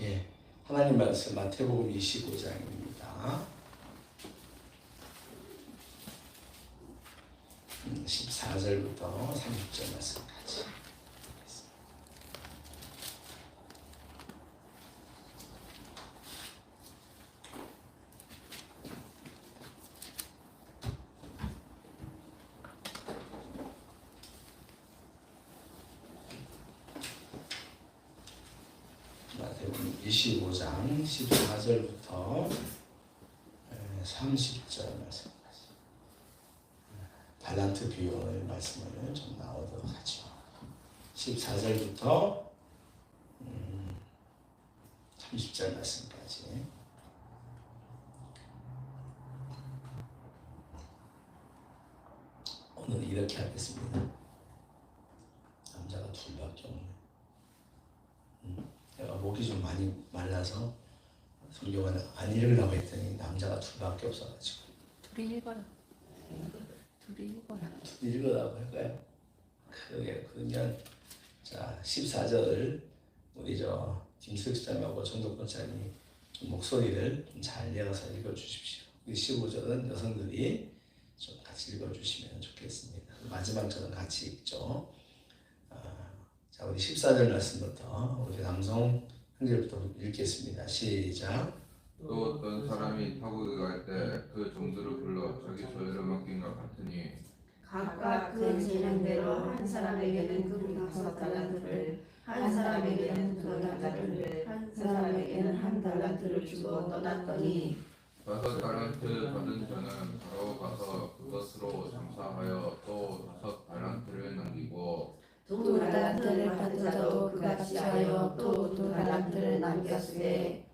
예, 하나님 말씀 마태복음 25장입니다. 14절부터 30절 말씀까지. 마태복음 25장 14절부터 30절 말씀까지. 달란트 비유의 말씀을 좀 나오도록 하죠. 14절부터 30절 말씀까지. 오늘 이렇게 하겠습니다. 남자가 둘밖에 없네. 내가 목이 좀 많이 말라서 성경을 안 읽으려고 했더니 남자가 둘밖에 없어가지고. 둘이 읽어요. 둘이 읽으라고 할까요? 그러면 자 14절 우리 김수익 사님하고 정덕권 사님이 목소리를 좀 잘 내어서 읽어주십시오. 15절은 여성들이 좀 같이 읽어주시면 좋겠습니다. 마지막 절은 같이 읽죠. 자, 우리 14절 말씀부터 우리 남성 형제부터 읽겠습니다. 시작. 또 어떤 사람이 타고 들어갈 때 그 종들을 불러 자기 소유를 맡긴 것 같으니 각각 그 재량대로 한 사람에게는 그 5달란트를, 한 사람에게는 2달란트를, 한 사람에게는 1달란트를 주고 떠났더니 5달란트 받은 자는 바로 가서 그것으로 장사하여 또 5달란트를 남기고 2달란트를 받은 자도 그같이 하여 또 2달란트를 남겼으되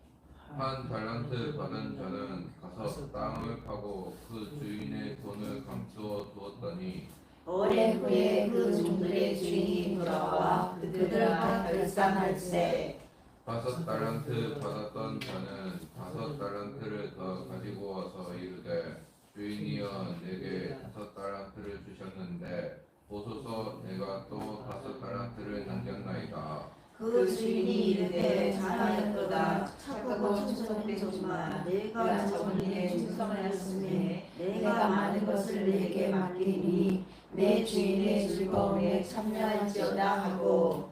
1달란트 받은 자는 가서 땅을 파고 그 주인의 돈을 감추어 두었더니 오래 후에 그 종들의 주인이 돌아와 그들과 결산할세 5달란트 받았던 자는 5달란트를 더 가지고 와서 이르되 주인이여 내게 5달란트를 주셨는데 보소서 내가 또 5달란트를 남겼나이다. 그 주인이 이르되 잘하였도다. 착하고 충성된 종아, 내가 적은 일에 충성하였으니 내가 많은 것을 내게 맡기니 내 주인의 즐거움에 참여할지어다 하고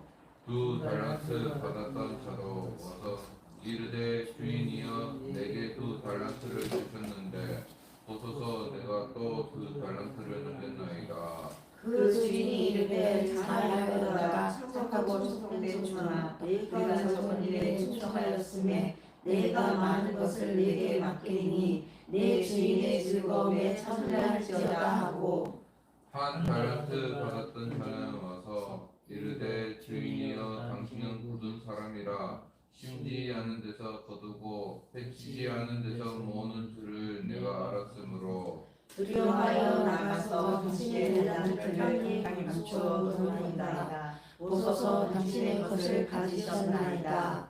2달란트 받았던 자도 와서 이르되 주인이여 내게 2달란트를 주셨는데 보소서 내가 또 2달란트를 남겼나이다. 그 주인이 이르되 잘하였도다. 착하고 충성된 종아, 내가 적은 일에 충성하였으니 내가 많은 것을 내게 맡기니 내 주인의 즐거움에 참여할지어다 하고 1달란트 받았던 자는 와서 이르되 주인이여 당신은 굳은 사람이라 심지 않은 데서 거두고 해치지 않은 데서 모으는 줄을 내가 알았으므로 두려워하여 나가서 당신의 달란트를 땅에 감추어 놓으리이다. 보소서 당신의 것을 가지셨나이다.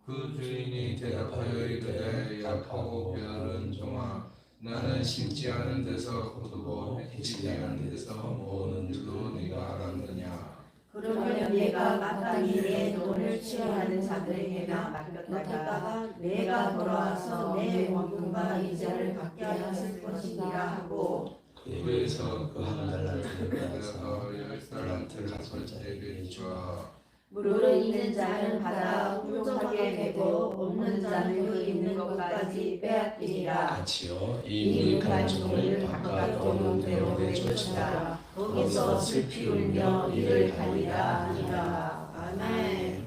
그 주인이 대답하여 이르되 약하고 게으른 종아 나는 심지 않은 데서 거두고 해치지 않은 데서 모으는 줄로 네가 알았느냐. 그러면 내가 마땅히 내 돈을 취하는 자들에게나 맡겼다가 내가 돌아와서 내 원금과 이자를 받게 하실 것이니라 하고 그에서 그 1달란트를 받아서 10달란트를 가진 자에게 주어 물은 있는 자는 받아 풍족하게 되고 없는 자는 그 있는 것까지 빼앗기리라. 같이요. 이 무익한 종을 바깥 오는 대로 내쫓으라. 거기서 슬피 울며 이를 갈리라 하니라. 아멘.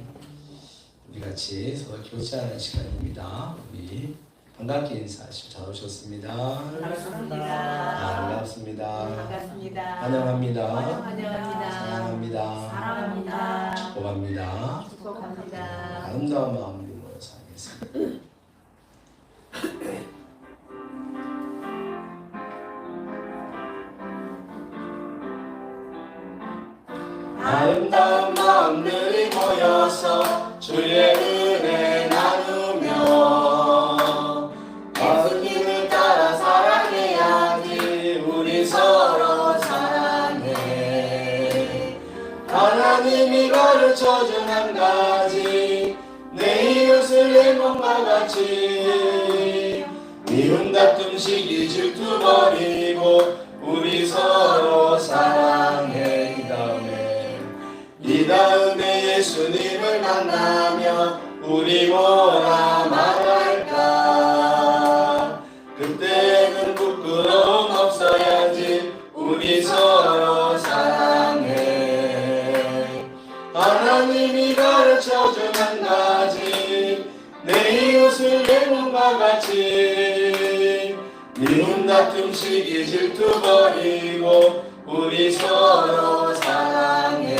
우리 같이 서로 교제하는 시간입니다. 우리 반갑게 인사하시고 잘 오셨습니다. 반갑습니다. 반갑습니다. 반갑습니다. 환영합니다. 환영합니다. 사랑합니다. 사랑합니다. 축복합니다. 축복합니다. 아름다운 마음으로 모여서 하겠습니다. 아름다운 마음들이 모여서 주의 은혜 나누며 예수님을 따라 사랑해야지. 우리 서로 사랑해. 하나님이 가르쳐준 한 가지, 내 이웃을 레몬과 같이 미움 다툼 시기 질투 버리고 우리 서로 사랑해. 이 다음에 예수님을 만나며 우리 뭐라 말할까. 그때는 부끄러움 없어야지. 우리 서로 사랑해. 하나님이 가르쳐준 한 가지, 내 이웃을 내 몸과 같이 미움 다툼 시기 질투 버리고 우리 서로 사랑해.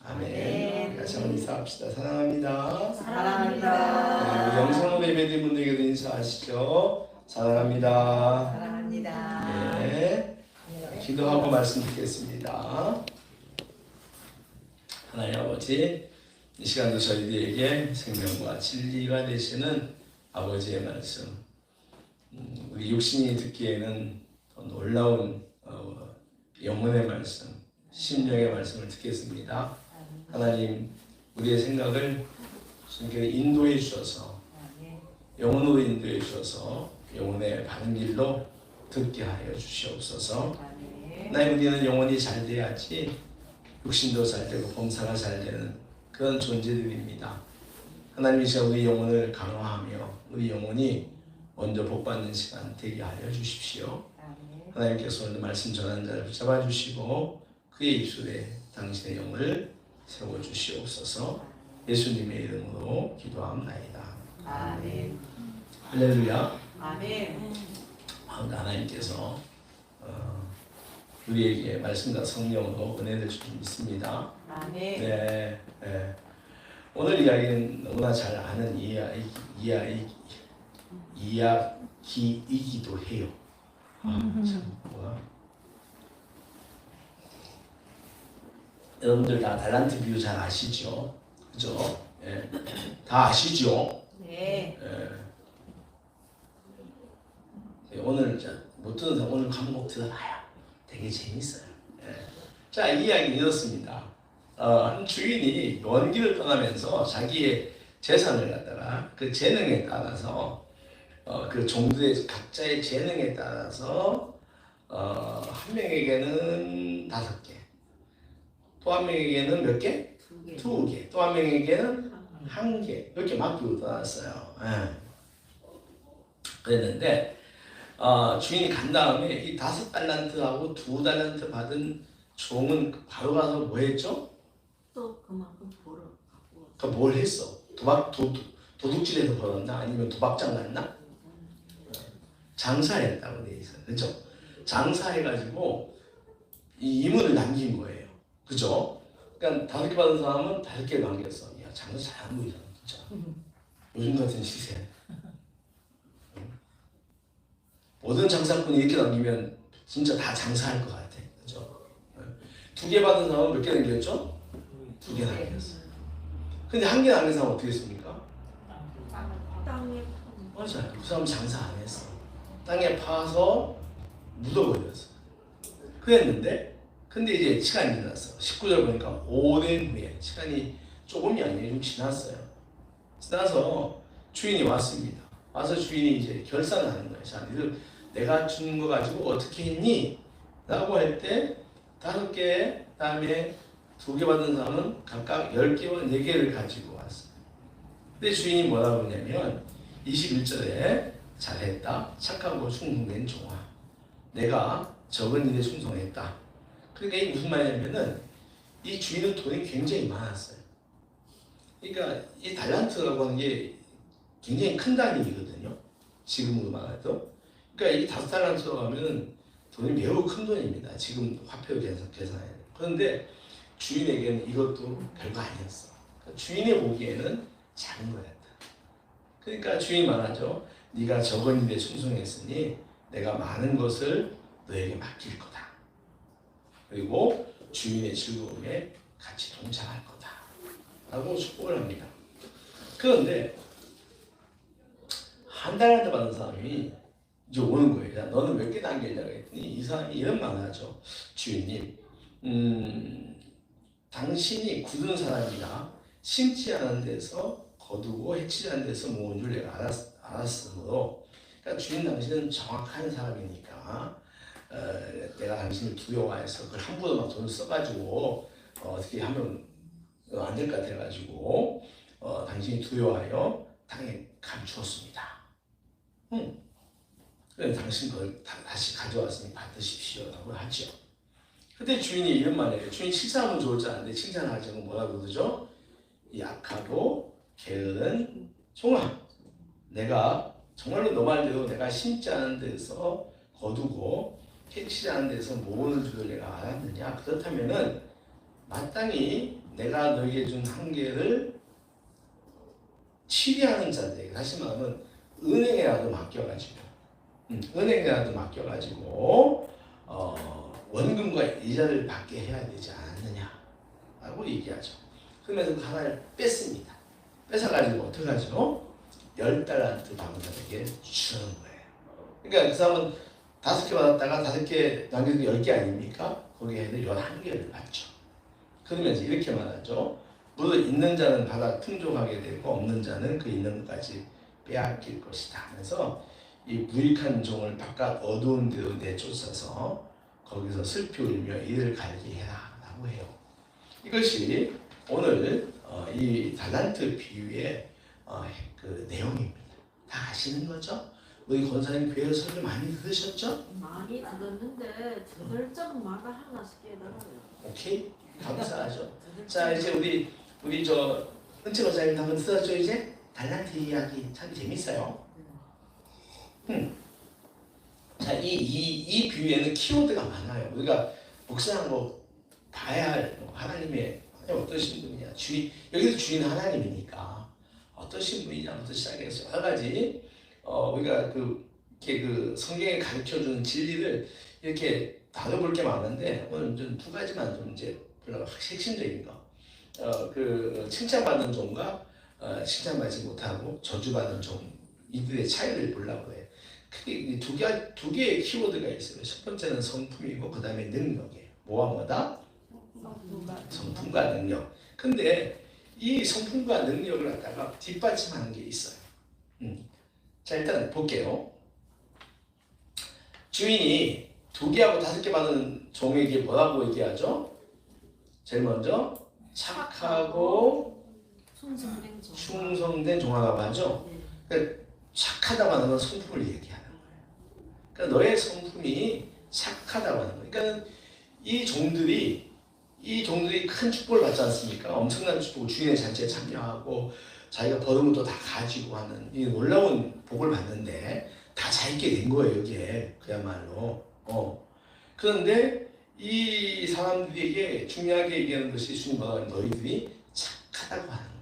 아멘. 같이 한번 인사합시다. 사랑합니다. 사랑합니다. 우리 영상으로 예배드린 분들에게도 인사하시죠. 사랑합니다. 사랑합니다. 네. 기도하고 말씀 듣겠습니다. 하나님 아버지, 이 시간도 저희들에게 생명과 진리가 되시는 아버지의 말씀, 우리 육신이 듣기에는 더 놀라운 영혼의 말씀, 심령의 말씀을 듣겠습니다. 하나님, 우리의 생각을 주님께 인도해 주셔서 영혼으로 인도해 주셔서 영혼의 바른 길로 듣게 하여 주시옵소서. 하나님, 우리는 영혼이 잘 돼야지 육신도 잘 되고 범사가 잘 되는 그런 존재들입니다. 하나님이 시간 우리 영혼을 강화하며 우리 영혼이 먼저 복받는 시간 되게 하여 주십시오. 하나님께서 오늘 말씀 전하는 자를 붙잡아 주시고 그의 입술에 당신의 영을 세워 주시옵소서. 예수님의 이름으로 기도합나이다. 아멘. 할렐루야. 아멘. 하나님께서 우리에게 말씀과 성령으로 은혜를 주신 믿습니다. 아멘. 네, 네. 오늘 이야기는 너무나 잘 아는 이야기이기도 해요. 참 뭐야? 여러분들 다 달란트 비유 잘 아시죠? 그죠? 예. 다 아시죠? 네. 예. 오늘 못 듣는 사람 오늘 한번 들어봐요. 되게 재밌어요. 예. 자, 이 이야기는 이렇습니다. 한 주인이 먼 길을 떠나면서 자기의 재산을 갖다가 그 재능에 따라서 그 종들의 각자의 재능에 따라서 한 명에게는 5개, 또 한 명에게는 몇 개? 2개, 또 한 명에게는 1개 이렇게 맡기고 떠났어요. 예. 그랬는데 주인이 간 다음에 이 5달란트하고 2달란트 받은 종은 바로 가서 뭐 했죠? 또 그만큼 벌어 갖고. 그러니까 뭘 했어? 도둑질해서 벌었나? 아니면 도박장 갔나? 장사했다고 돼 있어요. 그죠? 장사해가지고 이 이문을 남긴 거예요. 그죠? 그러니까 5개 받은 사람은 5개 남겼어. 야, 장사 잘한 거잖아, 진짜. 요즘 같은 시세. 모든 장사꾼이 이렇게 남기면 진짜 다 장사할 것 같아. 그죠? 2개 받은 사람은 몇 개 남겼죠? 2개 남겼어. 근데 1개 남긴 사람은 어떻게 했습니까? 땅에 맞아요. 그 사람 장사 안 했어. 땅에 파서 묻어버렸어. 그랬는데, 근데 이제 시간이 지났어. 19절 보니까 오랜 후에, 시간이 조금이 아니에요. 좀 지났어요. 지나서 주인이 왔습니다. 와서 주인이 이제 결산을 하는 거예요. 자, 니들 내가 준 거 가지고 어떻게 했니? 라고 할 때 5개, 다음에 2개 받은 사람은 각각 10개와 4개를 가지고 왔어요. 근데 주인이 뭐라고 하냐면 21절에 잘했다. 착하고 충성된 종아. 내가 적은 일에 충성했다. 그러니까 이게 무슨 말이냐면은 이 주인은 돈이 굉장히 많았어요. 그러니까 이 달란트라고 하는 게 굉장히 큰 단위거든요. 지금으로 말해도. 그러니까 이 5달란트라고 하면 돈이 매우 큰 돈입니다. 지금 화폐로 계산해야 돼요. 그런데 주인에게는 이것도 별거 아니었어. 그러니까 주인의 보기에는 작은 거였다. 그러니까 주인이 말하죠. 네가 적은 일에 충성했으니 내가 많은 것을 너에게 맡길 거다. 그리고 주인의 즐거움에 같이 동참할 거다. 라고 축복을 합니다. 그런데 한 달한테 받은 사람이 이제 오는 거예요. 야, 너는 몇 개 남겼냐고 했더니 이 사람이 이런 말을 하죠. 주인님, 당신이 굳은 사람이라 심지 않은 데서 거두고 해치지 않은 데서 모은 줄 내가 알았으므로 그러니까 주인 당신은 정확한 사람이니까 내가 당신을 두려워해서 그걸 함부로 막 돈을 써가지고 어떻게 하면 안 될 것 같아가지고 당신이 두려워하여 땅에 감추었습니다. 그래서 당신 그걸 다시 가져왔으니 받으십시오라고 하죠. 그때 주인이 이런 말이에요. 주인 칭찬하면 좋을 줄 아는데 칭찬하지 않고 뭐라고 그러죠? 약하고 게으른 종아, 내가 정말로 너 말대로 내가 심지 않은 데서 거두고 캐치지 않은 데서 모으는 줄을 내가 알았느냐? 그렇다면은 마땅히 내가 너에게 준 한계를 치리하는 자들에게, 다시 말하면 은행에라도 맡겨가지고 원금과 이자를 받게 해야 되지 않느냐라고 얘기하죠. 그러면서 그 하나를 뺐습니다. 뺏어가지고 어떻게 하죠? 10달란트 방문자에게 주는 거예요. 그러니까 그 사람은 5개 받았다가 5개 남겨도 10개 아닙니까? 거기에 11개를 받죠. 그러면서 이렇게 말하죠. 물 있는 자는 받아 풍족하게 되고 없는 자는 그 있는 것까지 빼앗길 것이다 하면서 이 무익한 종을 바깥 어두운 데로 내쫓아서 거기서 슬피 울며 이를 갈게 해라 라고 해요. 이것이 오늘 이 달란트 비유의 그 내용입니다. 다 아시는 거죠? 우리 권사님 교회에서 설교 많이 들으셨죠? 많이 들었는데 저들적마다 하나씩 깨달아요. 오케이? 감사하죠. 자 이제 우리 저 은채 권사님 한번 들었죠 이제? 달란트 이야기 참 재밌어요. 자, 이 비유에는 키워드가 많아요. 우리가 묵상하고 봐야 할 하나님의 어떠신 분이냐. 여기서 주인 하나님이니까 어떠신 분이냐부터 시작해서 여러 가지 우리가 이렇게 그 성경에 가르쳐주는 진리를 이렇게 다뤄볼 게 많은데 오늘 좀 2가지만 좀 이제 별로 핵심적인 거. 그 칭찬받는 종과 칭찬받지 못하고 저주받는 종 이들의 차이를 보려고 해요. 크게 두 개의 키워드가 있어요. 첫 번째는 성품이고 그 다음에 능력이에요. 뭐와 뭐다? 성품과 능력. 근데 이 성품과 능력을 갖다가 뒷받침하는 게 있어요. 자 일단 볼게요. 주인이 2개하고 5개 받은 종에게 뭐라고 얘기하죠? 제일 먼저 착하고 충성된 종아라고 하죠. 그러니까 착하다고 하는 건 성품을 얘기하는 거예요. 그러니까 너의 성품이 착하다고 하는 거예요. 그러니까 이 종들이 큰 축복을 받지 않습니까? 엄청난 축복, 주인의 잔치에 참여하고 자기가 벌은 것도 다 가지고 하는 이 놀라운 복을 받는데 다 자기게 된 거예요. 이게 그야말로. 그런데 이 사람들에게 중요하게 얘기하는 것이 주님 뭐라고 하는 너희들이 착하다고 하는 거예요.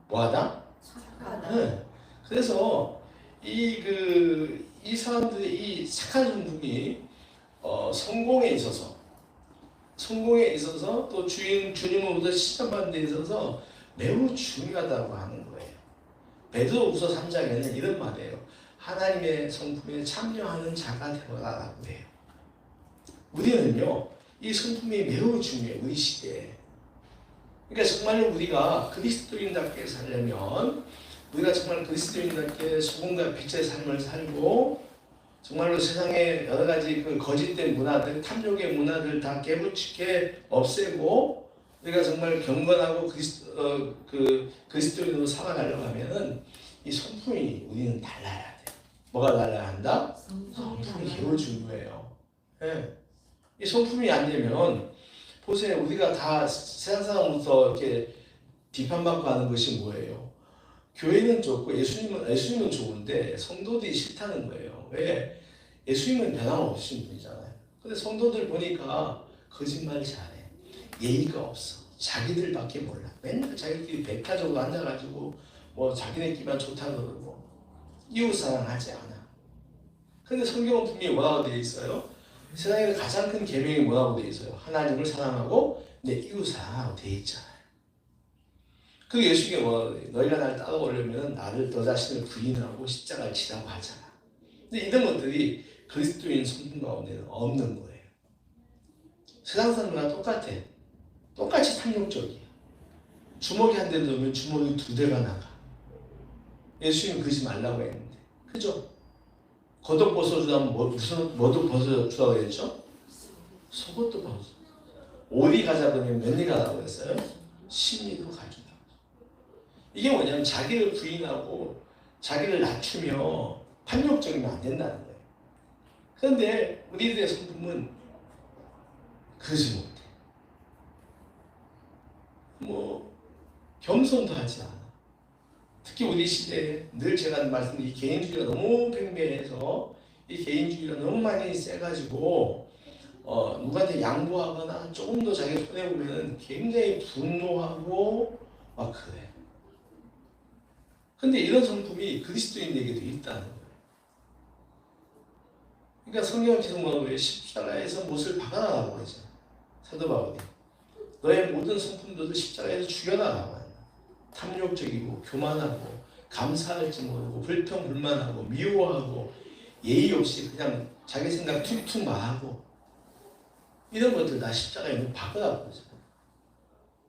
뭐하다? 착하다. 네. 그래서 이 사람들의 이 착한 성품이 성공에 있어서 또 주님으로부터 칭찬받는 데 있어서 매우 중요하다고 하는 거예요. 베드로후서 3장에는 이런 말이에요. 하나님의 성품에 참여하는 자가 되어라라고 해요. 우리는요, 이 성품이 매우 중요해요. 우리 시대에. 그러니까 정말로 우리가 그리스도인답게 살려면 우리가 정말 그리스도인답게 소금과 빛의 삶을 살고 정말로 세상에 여러 가지 그 거짓된 문화들, 탐욕의 문화들 다 깨부치게 없애고 우리가 정말 경건하고 그리스도인으로 살아가려고 하면은 이 성품이 우리는 달라야 돼. 뭐가 달라야 한다? 성품이 매우 중요해요. 네. 이 성품이 안 되면 보세요. 우리가 다 세상 사람으로서 이렇게 비판받고 하는 것이 뭐예요? 교회는 좋고 예수님은 좋은데 성도들이 싫다는 거예요. 왜? 예수님은 변함없으신 분이잖아요. 근데 성도들 보니까 거짓말 잘해. 예의가 없어. 자기들밖에 몰라. 맨날 자기들끼리 백화점으로 앉아가지고 뭐 자기네끼리만 좋다 그러고 이웃 사랑하지 않아. 근데 성경은 분명히 뭐라고 되어 있어요? 세상에 가장 큰 계명이 뭐라고 되어 있어요? 하나님을 사랑하고 내 이웃 사랑하고 되어 있잖아요. 그 예수님이 너희가 나를 따라오려면 나를 너 자신을 부인하고 십자가를 지라고 하잖아. 근데 이런 것들이 그리스도인 성품 가운데는 없는 거예요. 세상 사람과 똑같아. 똑같이 탐욕적이야. 주먹이 한 대 넣으면 주먹이 두 대가 나가. 예수님 그러지 말라고 했는데, 그죠? 겉옷 벗어주다면 뭐도 벗어주라고 했죠? 속옷도 벗어. 어디 가자 그러면 몇 리 가라고 했어요? 10리로 가주라. 이게 뭐냐면 자기를 부인하고 자기를 낮추며 판욕적이면 안 된다는 거예요. 그런데 우리들의 성품은 그러지 못해. 겸손도 하지 않아. 특히 우리 시대에 늘 제가 말씀드린 이 개인주의가 너무 팽배해서 이 개인주의가 너무 많이 세가지고 누구한테 양보하거나 조금 더 자기 손해 보면 굉장히 분노하고 막 그래. 근데 이런 성품이 그리스도인에게도 있다는 거예요. 그러니까 성경은 계속 뭐라고요? 십자가에서 못을 박아라라고 그러죠. 사도 바울이. 너의 모든 성품들도 십자가에서 죽여라라고 한다. 탐욕적이고 교만하고 감사할지 모르고 불평불만하고 미워하고 예의 없이 그냥 자기 생각 툭툭 말하고 이런 것들 다 십자가에 못 박으라고 그러죠.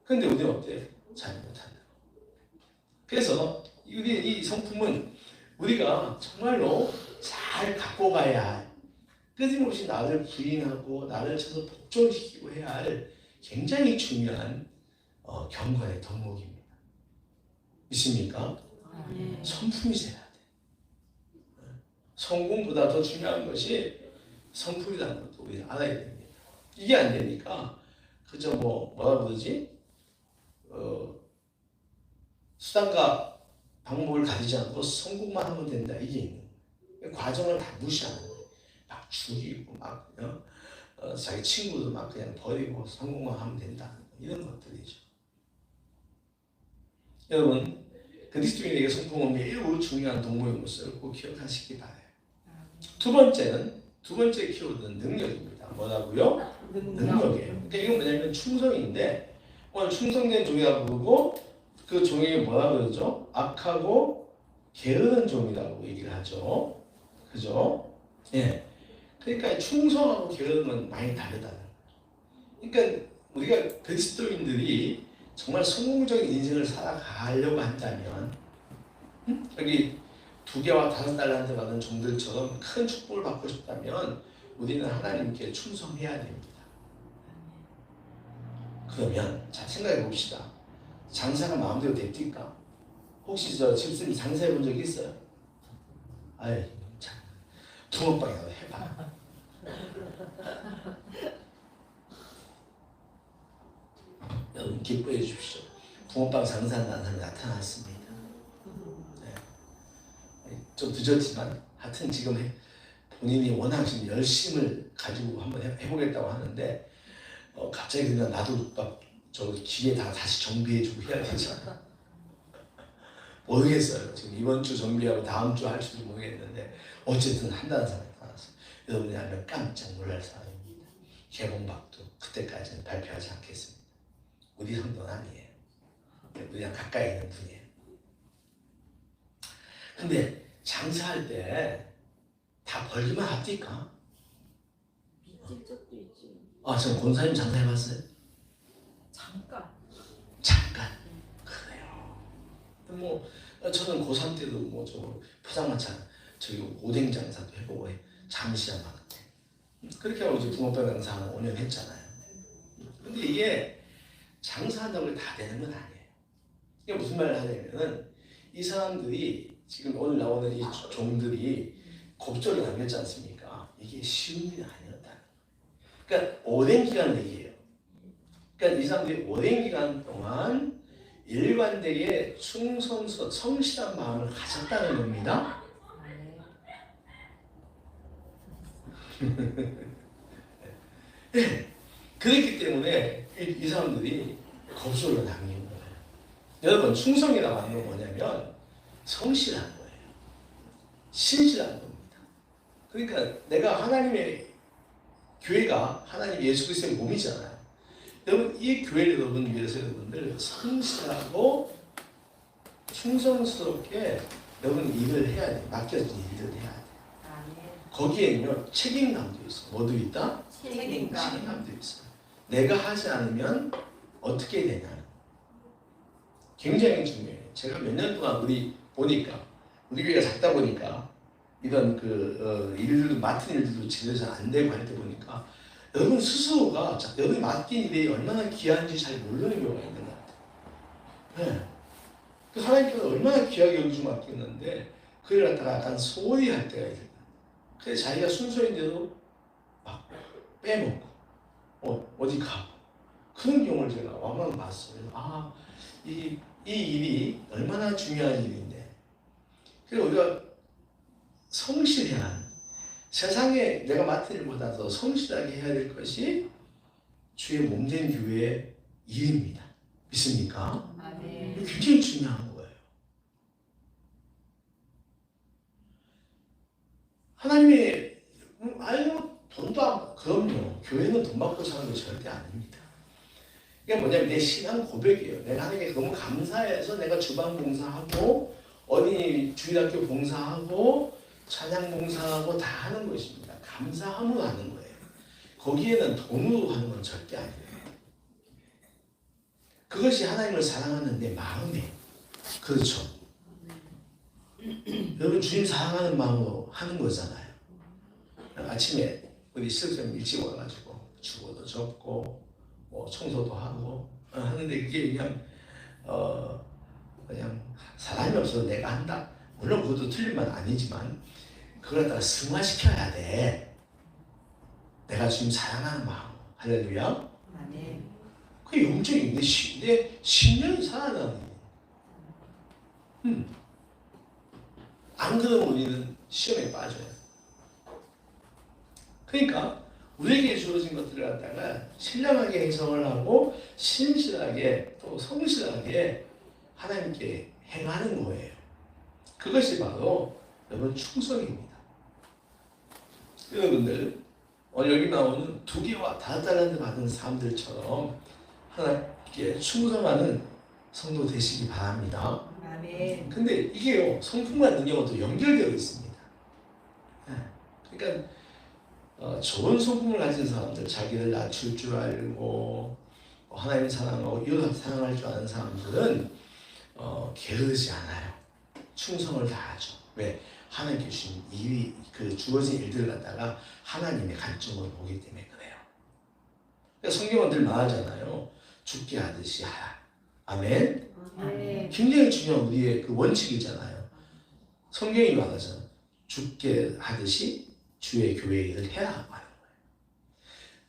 근데 우리는 어때? 잘 못한다. 그래서 이 성품은 우리가 정말로 잘 갖고 가야 할, 끊임없이 나를 부인하고 나를 쳐서 복종시키고 해야 할 굉장히 중요한 경건의 덕목입니다. 믿습니까? 네. 성품이 돼야 돼. 성공보다 더 중요한 것이 성품이라는 것도 우리 알아야 됩니다. 이게 안 되니까 그저 뭐라 그러지? 수단과 방법을 가리지 않고 성공만 하면 된다. 이게 있는 거예요. 과정을 다 무시하는 거예요. 막 죽이고 막 자기 친구도 막 그냥 버리고 성공만 하면 된다. 이런 것들이죠. 여러분, 그리스도인에게 성품은 매우 중요한 동물인 것을 꼭 기억하시기 바라요. 두 번째 키워드는 능력입니다. 뭐라고요? 능력이에요. 그러니까 이건 뭐냐면 충성인데 오늘 충성된 종이라고 부르고 그 종에게 뭐라 그러죠? 악하고 게으른 종이라고 얘기를 하죠. 그죠? 예. 그러니까 충성하고 게으름은 많이 다르다는 거예요. 그러니까 우리가 그리스도인들이 정말 성공적인 인생을 살아가려고 한다면 여기 2개와 5달란트 받은 종들처럼 큰 축복을 받고 싶다면 우리는 하나님께 충성해야 됩니다. 그러면 자 생각해 봅시다. 장사가 마음대로 됩니까? 혹시 저 집사님 장사해 본 적 있어요? 아유 참 붕어빵이라도 해봐. 여러분 기뻐해 주십시오. 붕어빵 장사한다는 사람이 나타났습니다. 네. 좀 늦었지만 하여튼 지금 본인이 워낙 지금 열심을 가지고 한번 해보겠다고 하는데 갑자기 그냥 나도 막 저 기계 다 다시 정비해주고 해야 되잖아. 모르겠어요. 지금 이번 주 정비하고 다음 주 할지도 모르겠는데 어쨌든 한다는 사람이 나왔어요. 여러분이 알면 깜짝 놀랄 사람입니다. 개봉박도 그때까지는 발표하지 않겠습니다. 우리 성도는 아니에요. 그냥 가까이 있는 분이에요. 근데 장사할 때 다 벌기만 합니까? 빚질 적도 있지. 전 권사님 장사해봤어요? 잠깐. 그래요. 저는 고3 때도 저 포장마차 저기 오뎅 장사도 해보고 잠시 아마 그때 그렇게 하고 이제 붕어빵 장사 한 5년 했잖아요. 근데 이게 장사한다고 다 되는 건 아니에요. 이게 무슨 말을 하냐면은 이 사람들이 지금 오늘 나오는 이 종들이 곱절을 남겼지 않습니까? 이게 쉬운 일이 아니었다. 그러니까 오랜 기간을 얘기해요. 그러니까 이 사람들이 오랜 기간 동안 일관되게 충성스러운 성실한 마음을 가졌다는 겁니다. 네. 그렇기 때문에 이 사람들이 겁수를 남긴 거예요. 여러분 충성이라고 하는 건 뭐냐면 성실한 거예요. 신실한 겁니다. 그러니까 내가 하나님의 교회가 하나님 예수 그리스도의 몸이잖아요. 여러분 이 교회를 여러분 위해서 여러분들 성실하고 충성스럽게 여러분 일을 해야 돼. 맡겨진 일을 해야 돼. 거기에는요 책임감도 있어. 뭐도 있다? 책임감도 있어. 내가 하지 않으면 어떻게 되냐. 굉장히 중요해요. 제가 몇 년 동안 우리 교회가 작다 보니까 이런 일들도 맡은 일들도 제대로 잘 안 되고 할 때 보니까 여러분 스스로가 여러분이 맡긴 일이 얼마나 귀한지 잘 모르는 경우가 있는 것 같아요. 네. 그 하나님께서 얼마나 귀하게 여기서 맡겼는데 그걸 갖다가 약간 소홀히 할 때가 있어요. 그래서 자기가 순서인데도 막 빼먹고 어디 가고 그런 경우를 제가 왕왕 봤어요. 이 일이 얼마나 중요한 일인데. 그래서 우리가 성실한 세상에 내가 맡은 일보다 더 성실하게 해야 될 것이 주의 몸된 교회의 일입니다. 믿습니까? 아멘. 이게 굉장히 중요한 거예요. 하나님이 그럼요. 교회는 돈 받고 사는 게 절대 아닙니다. 이게 뭐냐면 내 신앙 고백이에요. 내가 하나님께 너무 감사해서 내가 주방 봉사하고 어린이 주일학교 봉사하고 찬양 봉사하고 다 하는 것입니다. 감사함으로 하는 거예요. 거기에는 돈으로 하는 건 절대 아니에요. 그것이 하나님을 사랑하는 내 마음이에요. 그렇죠. 여러분 주님 사랑하는 마음으로 하는 거잖아요. 아침에 우리 실수님 일찍 와가지고 주고도 접고 청소도 하고 하는데 그게 그냥 사람이 없어서 내가 한다. 물론 그것도 틀린 말 아니지만 그걸 갖다가 승화시켜야 돼. 내가 주님 사랑하는 마음. 할렐루야. 아멘. 그게 영적인 내 신령이 살아나는 거예요. 안 그러면 우리는 시험에 빠져요. 그러니까 우리에게 주어진 것들을 갖다가 신령하게 해석을 하고 신실하게 또 성실하게 하나님께 행하는 거예요. 그것이 바로 여러분 충성입니다. 여러분들 오늘 여기 나오는 2개와 5달란트 받은 사람들처럼 하나님께 충성하는 성도 되시기 바랍니다. 아멘. 근데 이게요 성품과 능력은 또 연결되어 있습니다. 그러니까 좋은 성품을 가진 사람들, 자기를 낮출 줄 알고 하나님 사랑하고 이웃 사랑할 줄 아는 사람들은 게으르지 않아요. 충성을 다하죠. 왜? 하나님께 주신 주어진 일들을 갖다가 하나님의 관점으로 보기 때문에 그래요. 그러니까 성경은 늘 말하잖아요. 죽게 하듯이 하라. 아멘. 아멘. 굉장히 중요한 우리의 그 원칙이잖아요. 성경이 말하잖아요. 죽게 하듯이 주의 교회의 일을 해라 하는 거예요.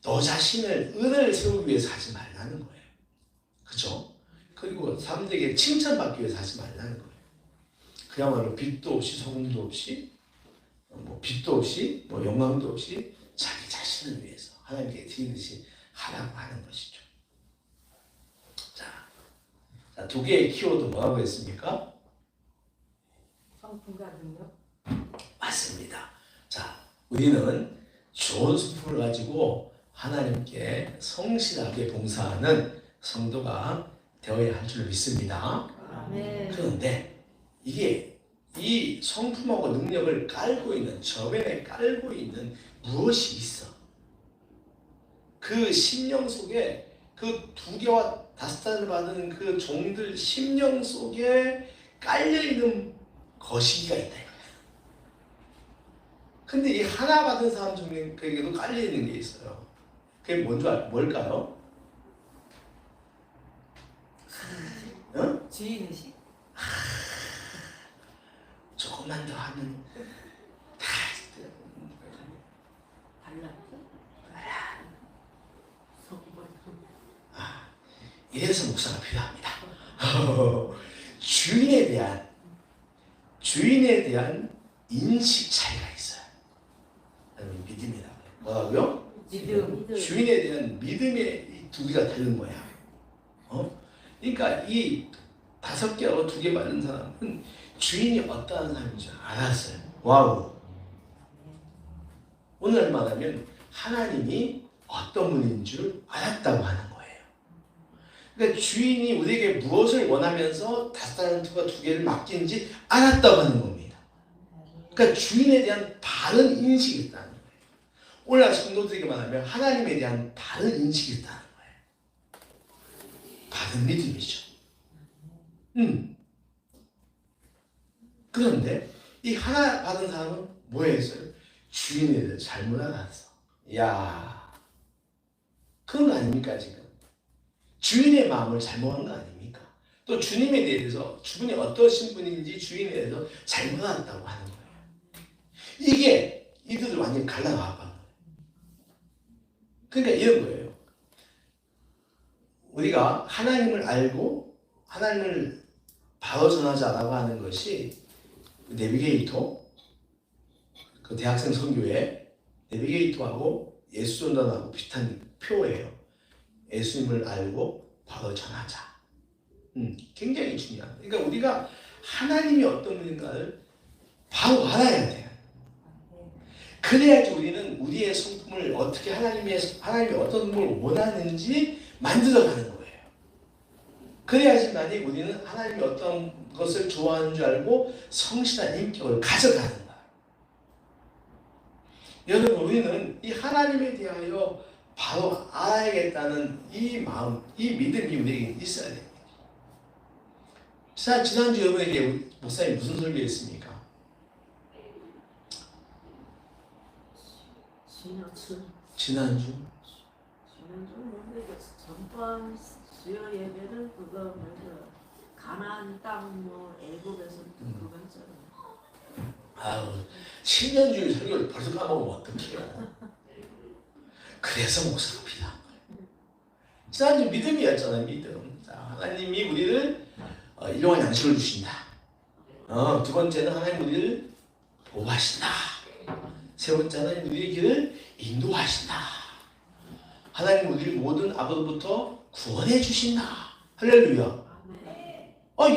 너 자신을 은혜를 세우기 위해서 하지 말라는 거예요. 그죠? 그리고 사람들에게 칭찬받기 위해서 하지 말라는 거예요. 그야말로 빛도 없이 소금도 없이 빛도 없이 영광도 없이 자기 자신을 위해서 하나님께 드리듯이 하라고 하는 것이죠. 자, 2개의 키워드 뭐라고 했습니까? 성품과 능력. 맞습니다. 자, 우리는 좋은 성품을 가지고 하나님께 성실하게 봉사하는 성도가 되어야 할 줄 믿습니다. 아멘. 그런데 이게 이 성품하고 능력을 깔고 있는 저변에 깔고 있는 무엇이 있어? 그 심령 속에 그 2개와 5달을 받은 그 종들 심령 속에 깔려 있는 거시기가 있다. 근데 이 하나 받은 사람 중에도 깔려 있는 게 있어요. 그게 뭘까요? 응? 주인의식? 조금만 더 하면 다 이래서 목사가 필요합니다. 주인에 대한 인식 차이가 있어요. 여러분 믿음이라고 해요. 뭐라고요? 믿음. 주인에 대한 믿음의 이 2개가 다른 거야. 그러니까 이 5개하고 2개 받은 사람은 주인이 어떠한 사람인지 알았어요. 와우. 오늘 말하면 하나님이 어떤 분인 줄 알았다고 하는 거예요. 그러니까 주인이 우리에게 무엇을 원하면서 5달란트와 2개를 맡긴지 알았다고 하는 겁니다. 그러니까 주인에 대한 바른 인식이 있다는 거예요. 오늘 성도들에게 말하면 하나님에 대한 바른 인식이 있다는 거예요. 바른 믿음이죠. 그런데 이 하나 받은 사람은 뭐 했어요? 주인에 대해서 잘못 알았어. 야, 그런 거 아닙니까 지금? 주인의 마음을 잘못한 거 아닙니까? 또 주님에 대해서 주분이 어떠신 분인지 주인에 대해서 잘못 알았다고 하는 거예요. 이게 이들을 완전히 갈라나가는 거예요. 그러니까 이런 거예요. 우리가 하나님을 알고 하나님을 바로 전하자라고 하는 것이 내비게이터, 그 대학생 선교회 내비게이터하고 예수전단하고 비슷한 표예요. 예수님을 알고 바로 전하자. 굉장히 중요한. 그러니까 우리가 하나님이 어떤 분인가를 바로 알아야 돼요. 그래야지 우리는 우리의 성품을 어떻게 하나님이 어떤 걸 원하는지 만들어가는 거예요. 그래야지만이 우리는 하나님이 어떤 것을 좋아하는 줄 알고 성실한 인격을 가져가는 거예요. 여러분, 우리는 이 하나님에 대하여 바로 알아야겠다는 이 마음, 이 믿음이 우리에게 있어야 됩니다. 지난주 여러분에게 목사님 무슨 설교했습니까? 지난주 전번 수요 예배는 그거 먼저 가나안 땅 뭐 애굽에서 그거 했잖아요. 아우, 10년 주일 설교를 벌써 까먹으면 어떡해요. 그래서 목사가 필요한 거예요. 지난주 믿음이었잖아요. 믿음. 자, 하나님이 우리를 일용할 양식을 주신다. 두 번째는 하나님 우리를 보호하신다. 세 번째는 우리의 길을 인도하신다. 하나님 우리를 모든 악으로부터 구원해 주신다. 할렐루야.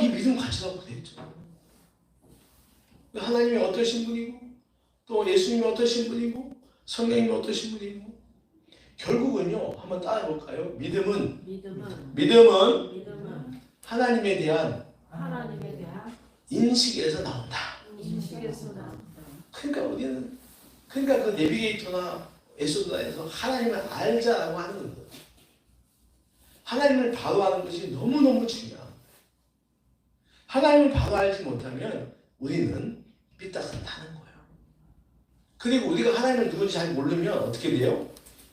이 믿음 가지라고 되죠. 하나님이 어떠신 분이고 또 예수님이 어떠신 분이고 성령님이 어떠신 분이고 결국은요, 한번 따라 볼까요? 믿음은 하나님에 대한 인식에서 나온다. 그러니까 그 내비게이터나 에소드나에서 하나님을 알자라고 하는 거예요. 하나님을 바로 아는 것이 너무너무 중요합니다. 하나님을 바로 알지 못하면 우리는 삐딱은 타는 거예요. 그리고 우리가 하나님을 누군지 잘 모르면 어떻게 돼요?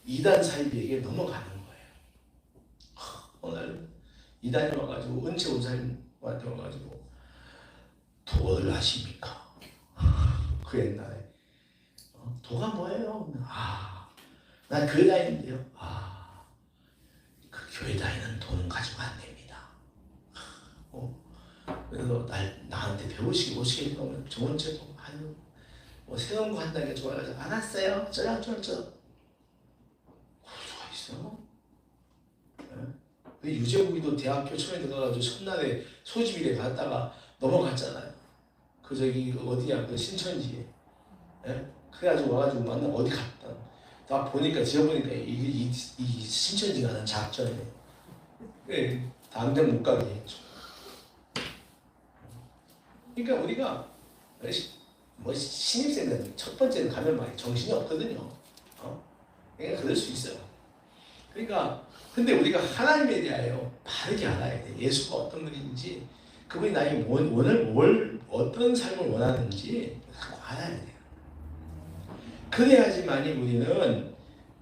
이단 사이비에게 넘어가는 거예요. 오늘 이단이 와가지고 은채 원사님한테 와가지고 도를 아십니까? 그 옛날에 도가 뭐예요? 난 교회 다니는데요. 그 교회 다니는 돈은 가지고 안 됩니다. 그래서 나한테 배우시기 오시게 되면 정원체도 새로운 거 한다는 게 좋아가지고 알았어요. 저랑 수가 있어요. 네? 유재국이도 대학교 처음에 들어가가지고 첫날에 소집일에 갔다가 넘어갔잖아요. 어디야, 그 신천지에. 네? 그래가지고 와가지고 만나 어디 갔다. 나 보니까 지어보니까 이 신천지가 난 작전이네. 네, 당장 못 가게 했죠. 그러니까 우리가 신입생은 첫 번째는 가면 막 정신이 없거든요. 그러니까 그럴 수 있어요. 그러니까 근데 우리가 하나님에 대하여 바르게 알아야 돼. 예수가 어떤 분인지, 그분이 나에게 어떤 삶을 원하는지 알아야 돼요. 그래야지만이 우리는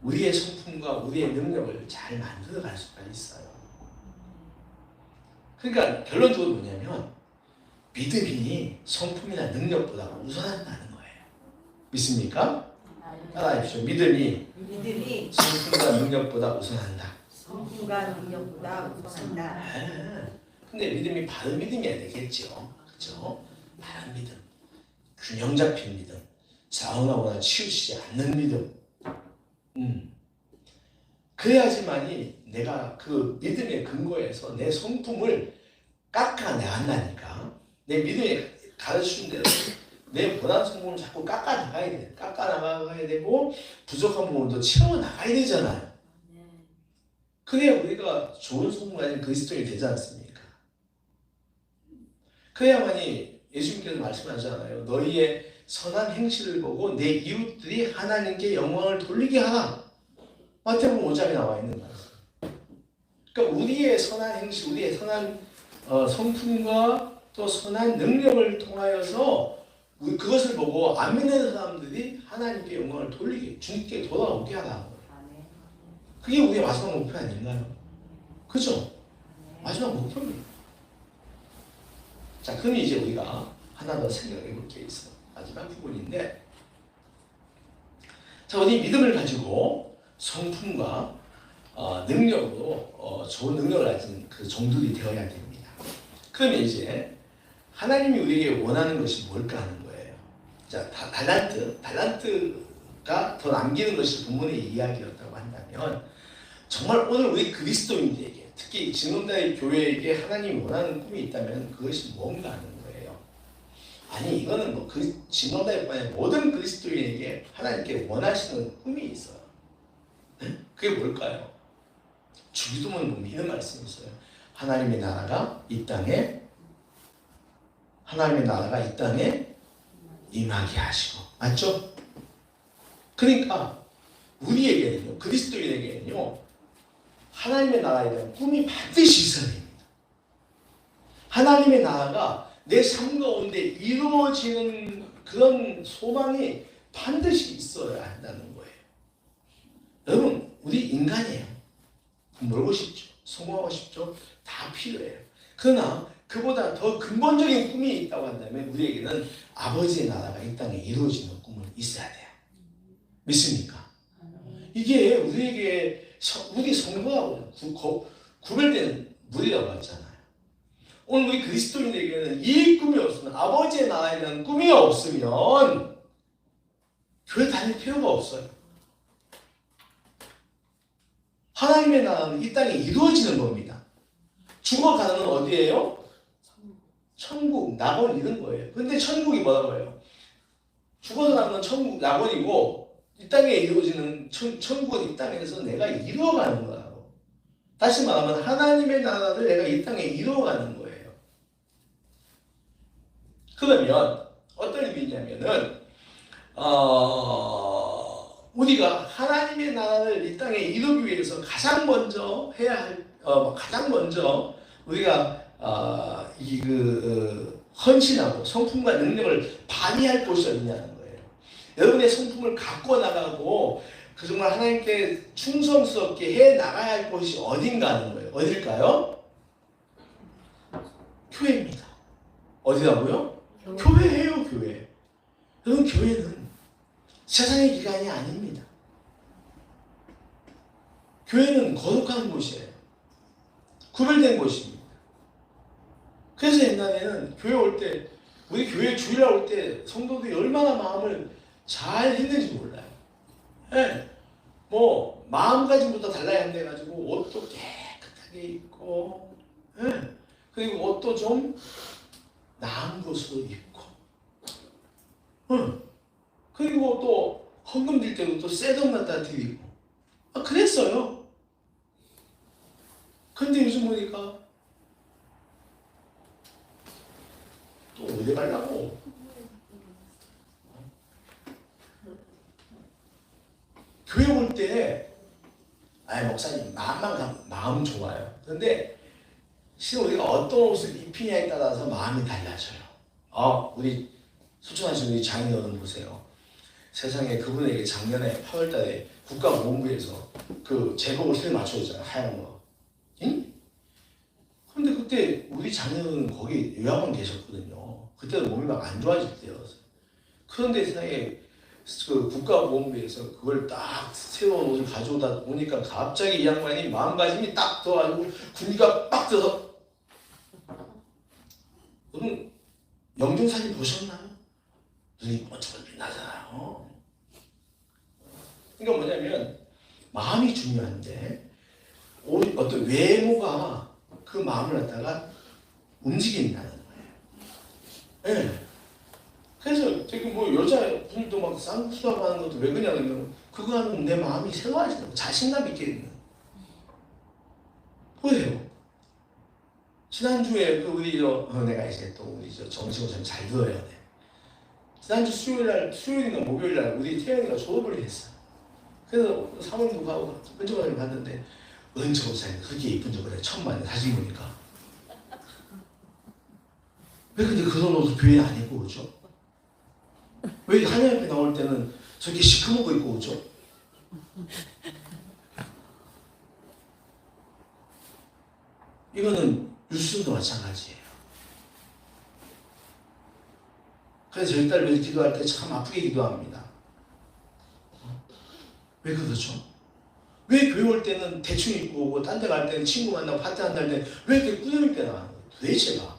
우리의 성품과 우리의 능력을 잘 만들어갈 수가 있어요. 그러니까 결론적으로 뭐냐면 믿음이 성품이나 능력보다 우선한다는 거예요. 믿습니까? 따라하십시오. 믿음이 성품과 능력보다 우선한다. 근데 믿음이 바른 믿음이어야 되겠죠. 그렇죠? 바른 믿음, 균형 잡힌 믿음, 좌우하거나 치우치지 않는 믿음. 그래야지만이 내가 그 믿음의 근거에서 내 성품을 깎아내간다니까. 내 믿음이 가르치는 대로 내 본한 성품을 자꾸 깎아나가야 돼. 깎아나가야 되고 부족한 부분도 채워나가야 되잖아요. 그래야 우리가 좋은 성품 가진 그리스도인이 되지 않습니까? 그래야만이 예수님께서 말씀하잖아요. 너희의 선한 행실을 보고 내 이웃들이 하나님께 영광을 돌리게 하라. 마태복음 5장에 나와 있는 거예요. 그러니까 우리의 선한 행실, 우리의 선한 성품과 또 선한 능력을 통하여서 그것을 보고 안 믿는 사람들이 하나님께 영광을 돌리게, 주님께 돌아오게 하라는 거예요. 그게 우리의 마지막 목표 아닌가요? 그죠? 마지막 목표입니다. 자, 그럼 이제 우리가 하나 더 생각해 볼 게 있어. 마지막 부분인데, 자, 우리 믿음을 가지고 성품과 능력으로 좋은 능력을 가진 그 종들이 되어야 됩니다. 그러면 이제 하나님이 우리에게 원하는 것이 뭘까 하는 거예요. 자, 달란트가 더 남기는 것이 본문의 이야기였다고 한다면, 정말 오늘 우리 그리스도인들에게, 특히 지금의 교회에게 하나님이 원하는 꿈이 있다면 그것이 뭔가 하는 거예요. 아니, 이거는 뭐 지금의 모든 그리스도인에게 하나님께 원하시는 꿈이 있어요. 네? 그게 뭘까요? 주기도문 보면 이런 말씀이 있어요. 하나님의 나라가 이 땅에 임하게 하시고. 맞죠? 그러니까 우리에게는요, 그리스도인에게는요, 하나님의 나라에 대한 꿈이 반드시 있어야 됩니다. 하나님의 나라가 내 삶 가운데 이루어지는 그런 소망이 반드시 있어야 한다는 거예요. 여러분, 우리 인간이에요. 놀고 싶죠. 성공하고 싶죠. 다 필요해요. 그러나 그보다 더 근본적인 꿈이 있다고 한다면 우리에게는 아버지의 나라가 이 땅에 이루어지는 꿈은 있어야 돼요. 믿습니까? 이게 우리에게 우리 성도하고 구별된 무리라고 하잖아요. 오늘 우리 그리스도인에게는 이 꿈이 없으면, 아버지의 나라에 대한 꿈이 없으면 교회 다닐 필요가 없어요. 하나님의 나라는 이 땅에 이루어지는 겁니다. 죽어가는 건 어디예요? 천국, 낙원 이런 거예요. 근데 천국이 뭐라고 해요? 죽어서 가는 건 천국, 낙원이고, 이 땅에 이루어지는 천국은 이 땅에서 내가 이루어가는 거라고. 다시 말하면 하나님의 나라를 내가 이 땅에 이루어가는 거예요. 그러면 어떤 의미냐면은 우리가 하나님의 나라를 이 땅에 이루기 위해서 가장 먼저 해야 할, 가장 먼저 우리가 헌신하고 성품과 능력을 발휘할 곳이 어디냐는 거예요. 여러분의 성품을 갖고 나가고 그 정말 하나님께 충성스럽게 해 나가야 할 곳이 어딘가 하는 거예요. 어딜까요? 교회입니다. 어디라고요? 교회예요, 교회. 여러분, 교회는 세상의 기관이 아닙니다. 교회는 거룩한 곳이에요. 구별된 곳입니다. 그래서 옛날에는 교회 올 때, 우리 교회 주일날 올 때 성도들이 얼마나 마음을 잘 했는지 몰라요. 네. 뭐 마음가짐부터 달라야 한다 해가지고 옷도 깨끗하게 입고, 네. 그리고 옷도 좀 나은 곳으로 입고, 그리고 또 헌금 들 때도 또 새 돈 갖다 드리고, 그랬어요. 근데 요즘 보니까 또 어디 가려고? 교회 올 때, 목사님 마음 좋아요. 그런데 실은 우리가 어떤 옷을 입히냐에 따라서 마음이 달라져요. 우리 소천하신 우리 장인 어른 보세요. 세상에 그분에게 작년에 8월달에 국가보훈부에서 그 제복을 새로 맞춰줬잖아요. 하얀 거. 응? 그런데 그때 우리 장인어른 거기 요양원 계셨거든요. 그때는 몸이 막 안 좋아질 때였어요. 그런데 세상에 그 국가보훈부에서 그걸 딱 새로운 옷을 가져오다 보니까 갑자기 이 양반이 마음가짐이 딱 들어가지고 군기가 빡 들어서, 여러분 영정사진 보셨나요? 눈이 번쩍번쩍 나잖아요. 그러니까 뭐냐면 마음이 중요한데 어떤 외모가 그 마음을 갖다가 움직인다는 거예요. 네. 그래서 지금 뭐 여자분들도 막 쌍수하고 하는 것도 왜 그러냐면 그거 하면 내 마음이 새로워지는 거예요. 자신감 있게 있는. 보세요. 지난주에 우리 내가 이제 또 우리 정식으로 좀 잘 들어야 돼. 지난주 수요일인가 목요일날 우리 태연이가 졸업을 했어. 그래서 사모님도 가고 은총사님 봤는데 은총사님 그렇게 이쁜 적 그래 처음 봤는데 사진 보니까 왜 근데 그런 옷을 교회 안 입고 오죠? 왜 하나님 앞에 나올 때는 저렇게 시커멓고 입고 오죠? 이거는 유수도 마찬가지예요. 그래서 저희 딸 매일 기도할 때 참 아프게 기도합니다. 왜 그러죠? 왜 교회 올 때는 대충 입고 오고 딴 데 갈 때는 친구 만나고 파티 한다는 데 왜 이렇게 꾸며입게 나가는 거예요? 도대체가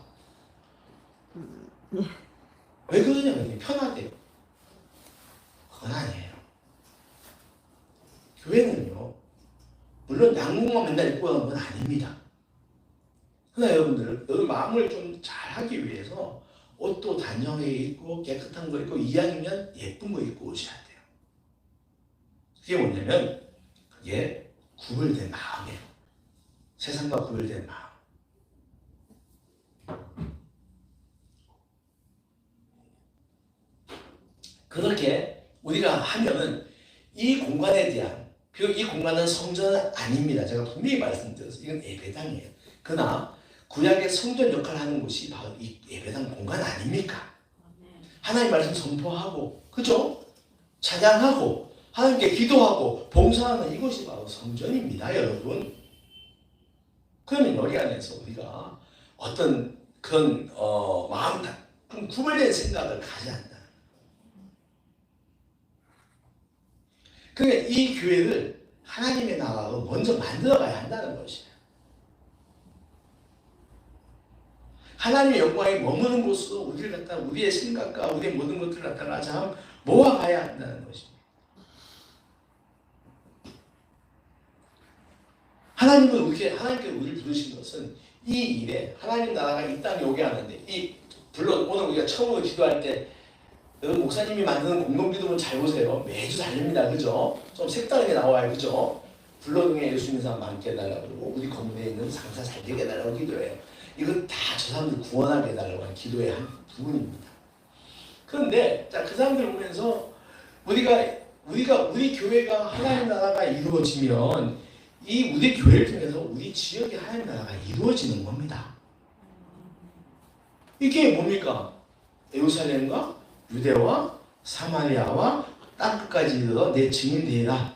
왜 그러냐면 편하대요. 그건 아니에요. 교회는요, 물론 양복만 맨날 입고 가는 건 아닙니다. 그러나 여러분 마음을 좀 잘하기 위해서 옷도 단정하게 입고 깨끗한 거 입고 이왕이면 예쁜 거 입고 오셔야 돼요. 그게 뭐냐면 그게 구별된 마음이에요. 세상과 구별된 마음. 그렇게 우리가 하면은 이 공간에 대한, 그리고 이 공간은 성전은 아닙니다. 제가 분명히 말씀드렸어요. 이건 예배당이에요. 그러나 구약의 성전 역할을 하는 곳이 바로 이 예배당 공간 아닙니까? 하나님 말씀 선포하고, 그죠? 찬양하고, 하나님께 기도하고, 봉사하는 이곳이 바로 성전입니다, 여러분. 그러면 여기 안에서 우리가 어떤 그런 마음, 좀 구별된 생각을 가져야 한다. 그러니까 이 교회를 하나님의 나라로 먼저 만들어가야 한다는 것이에요. 하나님의 영광이 머무는 곳으로 우리를 갖다가 우리의 생각과 우리의 모든 것들을 갖다가 참 모아가야 한다는 것입니다. 하나님께 우리를 부르신 것은 이 일에 하나님 나라가 이 땅에 오게 하는데, 물론 오늘 우리가 처음으로 기도할 때 여러분 목사님이 만드는 공동기도문 잘 보세요. 매주 달립니다. 그죠? 좀 색다르게 나와요. 그죠? 불러등에 예수 믿는 사람 많게 해달라고 그러고 우리 건물에 있는 상사 잘 되게 해달라고 기도해요. 이건 다 저 사람들 구원하게 해달라고 하는 기도의 한 부분입니다. 그런데 자, 그 사람들 보면서 우리 교회가 하나님 나라가 이루어지면 이 우리 교회를 통해서 우리 지역의 하나님 나라가 이루어지는 겁니다. 이게 뭡니까? 예루살렘과 유대와 사마리아와 땅끝까지 이르러 내 증인 되리라.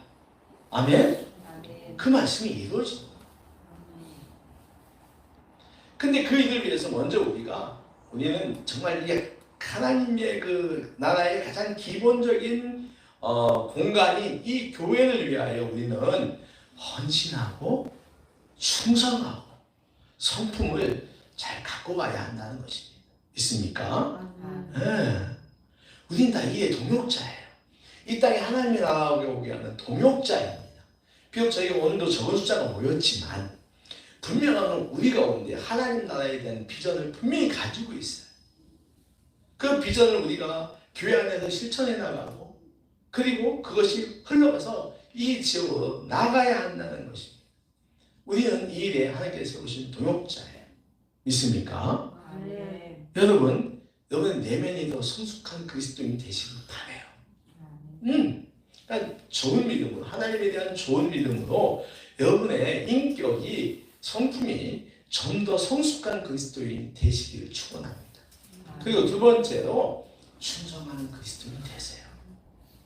아멘? 그 말씀이 이루어집니다. 근데 그 일을 위해서 먼저 우리는 정말 이게 하나님의 그 나라의 가장 기본적인 공간인 이 교회를 위하여 우리는 헌신하고 충성하고 성품을 잘 갖고 가야 한다는 것입니다. 있습니까? 네. 우린 다 이의 동역자예요. 이 땅에 하나님의 나라에 오게 하는 동역자입니다. 비록 저희가 오늘도 적은 숫자가 모였지만 분명한 건 우리 가운데 하나님 나라에 대한 비전을 분명히 가지고 있어요. 그 비전을 우리가 교회 안에서 실천해 나가고, 그리고 그것이 흘러가서 이 지역으로 나가야 한다는 것입니다. 우리는 이 일에 하나님께서 세우신 동역자예요. 있습니까? 여러분 내면이 더 성숙한 그리스도인이 되시길 바라요. 그러니까 좋은 믿음으로, 하나님에 대한 좋은 믿음으로 여러분의 인격이, 성품이 좀 더 성숙한 그리스도인이 되시기를 축원합니다. 그리고 두 번째로 충성하는 그리스도인이 되세요.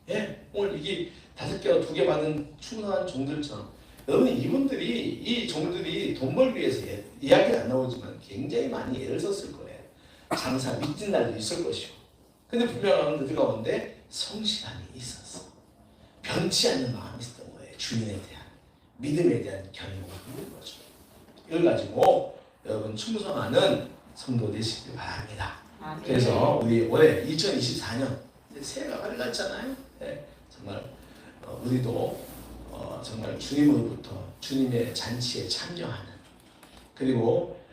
예? 오늘 이게 5개와 2개 받은 충성한 종들처럼 여러분 이 종들이 돈 벌기 위해서 이야기는 안 나오지만 굉장히 많이 애를 썼을 거예요. 장사 미친 날도 있을 것이고. 근데 분명한 그 가운데 성실함이 있었어. 변치 않는 마음이 있었던 거예요. 주인에 대한 믿음에 대한 견고함이 있는 거죠. 이걸 가지고 여러분 충성하는 성도 되시길 바랍니다. 그래서 우리 올해 2024년 새해가 밝았잖아요. 네, 정말 우리도 정말 주님으로부터 주님의 잔치에 참여하는, 그리고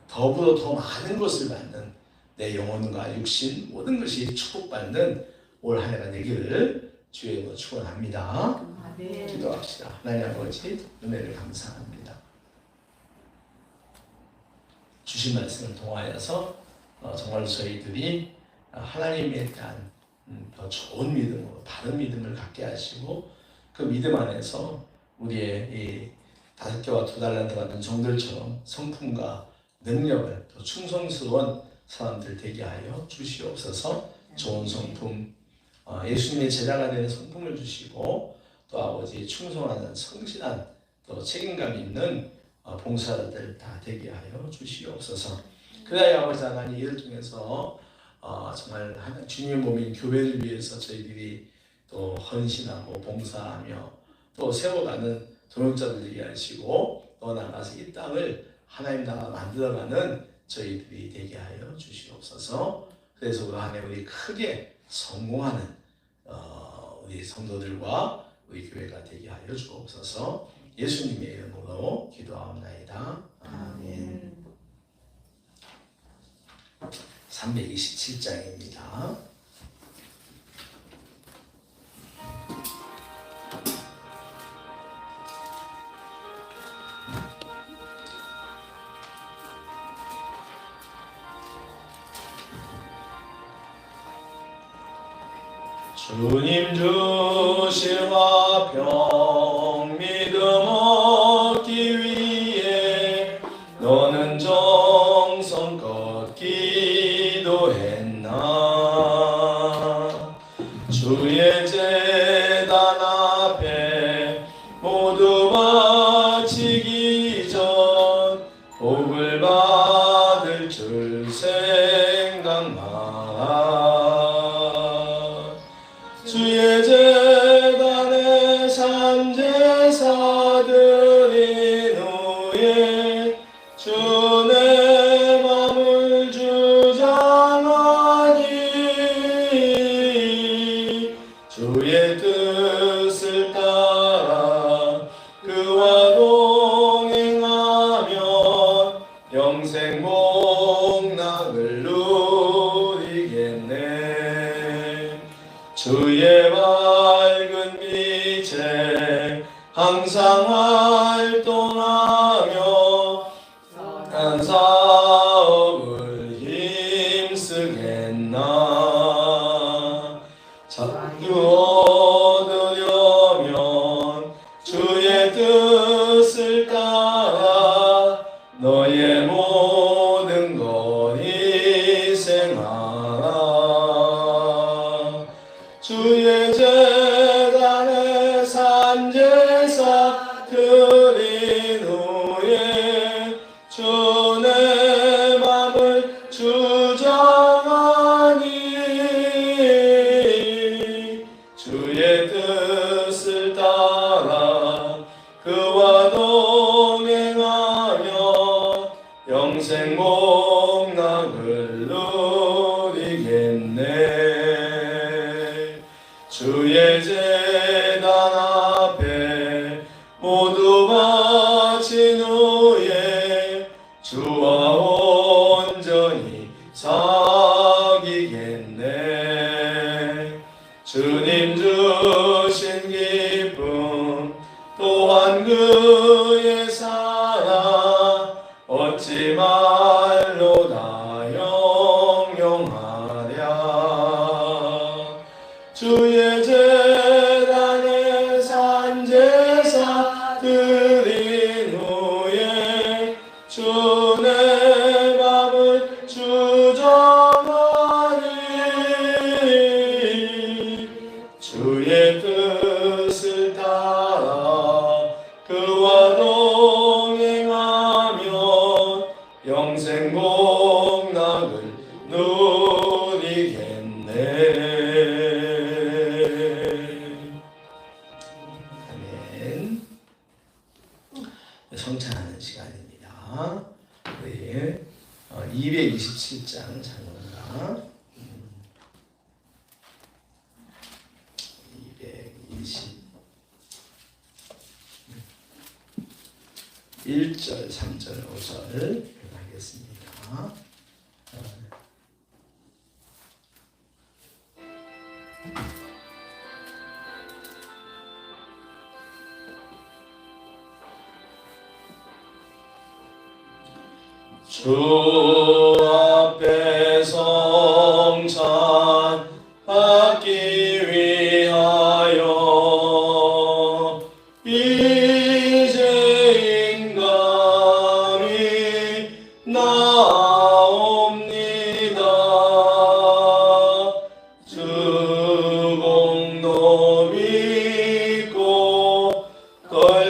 더불어 더 많은 것을 받는, 내 영혼과 육신 모든 것이 축복받는 올 한 해가 되기를 주의 이름으로 축원합니다. 기도합시다. 하나님 아버지, 은혜를 감사합니다. 주신 말씀을 통하여서 정말 저희들이 하나님에 대한 더 좋은 믿음으로, 바른 믿음을 갖게 하시고, 그 믿음 안에서 우리의 이 5개와 2달란트 받은 종들처럼 성품과 능력을 또 충성스러운 사람들 되게 하여 주시옵소서. 좋은 성품, 예수님의 제자가 되는 성품을 주시고 또 아버지 충성하는 성실한 또 책임감 있는 봉사자들 다 되게 하여 주시옵소서. 그래야 아버지 하나님 이를 통해서 정말 주님의 몸인 교회를 위해서 저희들이 또 헌신하고 봉사하며 또 세워가는 동역자들 되게 하시고 또 나가서 이 땅을 하나님 나라 만들어가는 저희들이 되게 하여 주시옵소서. 그래서 그 안에 우리 크게 성공하는 우리 성도들과 우리 교회가 되게 하여 주옵소서. 예수님의 이름으로 기도하옵나이다. 아멘. 327장입니다. 주님 주실 화평 믿음 얻기 위해 너는 정성껏 기도했나. 주의 제단 앞에 모두 바치기 전 복을 받을 줄 생각만. 주의 제단에 산제사 드린 후에 주 내 맘을 주장하니 주의 뜻을 따라 그와 동행하면 영생 복락을 누리겠네. 주의 밝은 빛에 항상 활동하며 한 사업을 힘쓰겠나. 자유 얻으려면 주의 뜻을 따라 너의 모든 것 희생하라. 주의 제단에 산제사 드린 후에 주 내 맘을 주장하니 주의 뜻을 따라 그와 동행하며 영생 복락을 누리겠네. 주의 제단 앞에 모두 바친 후에 주와 온전히 사귀겠네. 주님 주신 기쁨 또한 그의 사랑 어찌 말로 다 영영하랴. 주의 제단에 산제사 드린 후에 주 내 맘을 주장하니 주의 뜻을 따라 그와 동행하며 영생 복락을 누리겠네. 아멘. 성찬하는 시간입니다. 우리 227장 장로가 221절 3절 5절 하겠습니다. 주 앞에 성찬 받기 위하여 이제 인감이 나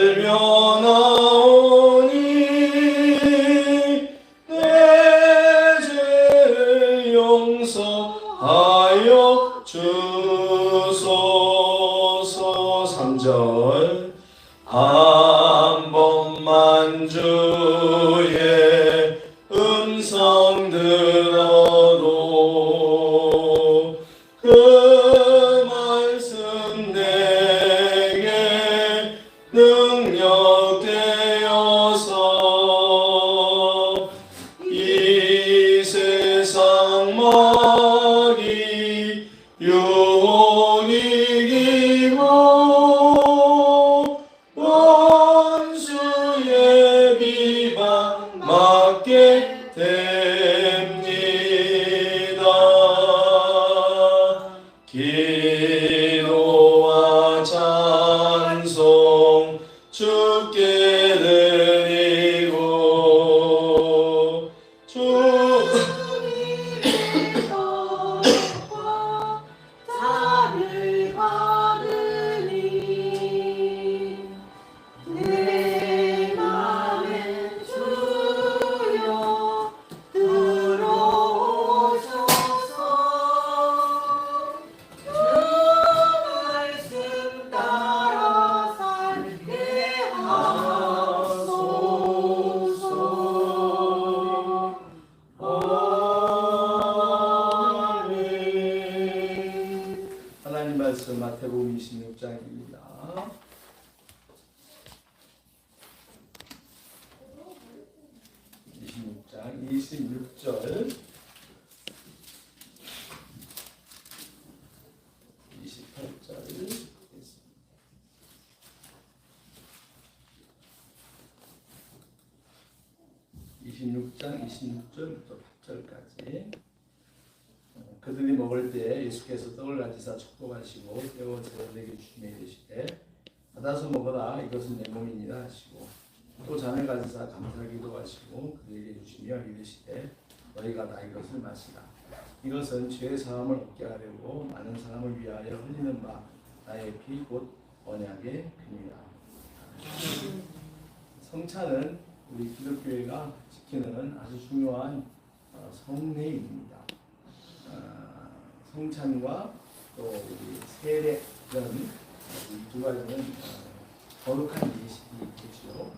들며나오니 내 죄를 용서하여 주소서. 3절 한 번만 주의 음성 들어도 그 말씀 내게 능력 되어서 이 세상 마귀 유혹 이기고 원수의 비방 맞게 됩니다. 기도와 찬송 주께 드리고 자를 받으니 내 맘에 주여 들어오소서. 주 말씀 따라 살게 하소서. 아멘. 하나님 말씀 마태복음 26장입니다. 26장 26절 28절 26장 26절부터 8절까지. 그들이 먹을 때 예수께서 떡을 가지사 축복하시고 떼어 제자들에게 주시며 이르시되 받아서 먹어라 이것은 내 몸이니라 하시고 또 잔을 가지사 감사기도 하시고 그들에게 주시며 이르시되 너희가 다 이것을 마시라 이것은 죄의 사함을 얻게 하려고 많은 사람을 위하여 흘리는 바 나의 피 곧 언약의 피니라. 성찬은 우리 기독교회가 지키는 아주 중요한 성례입니다. 성찬과 또 우리 세례 이런 이 두 가지는 거룩한 예식이 있죠.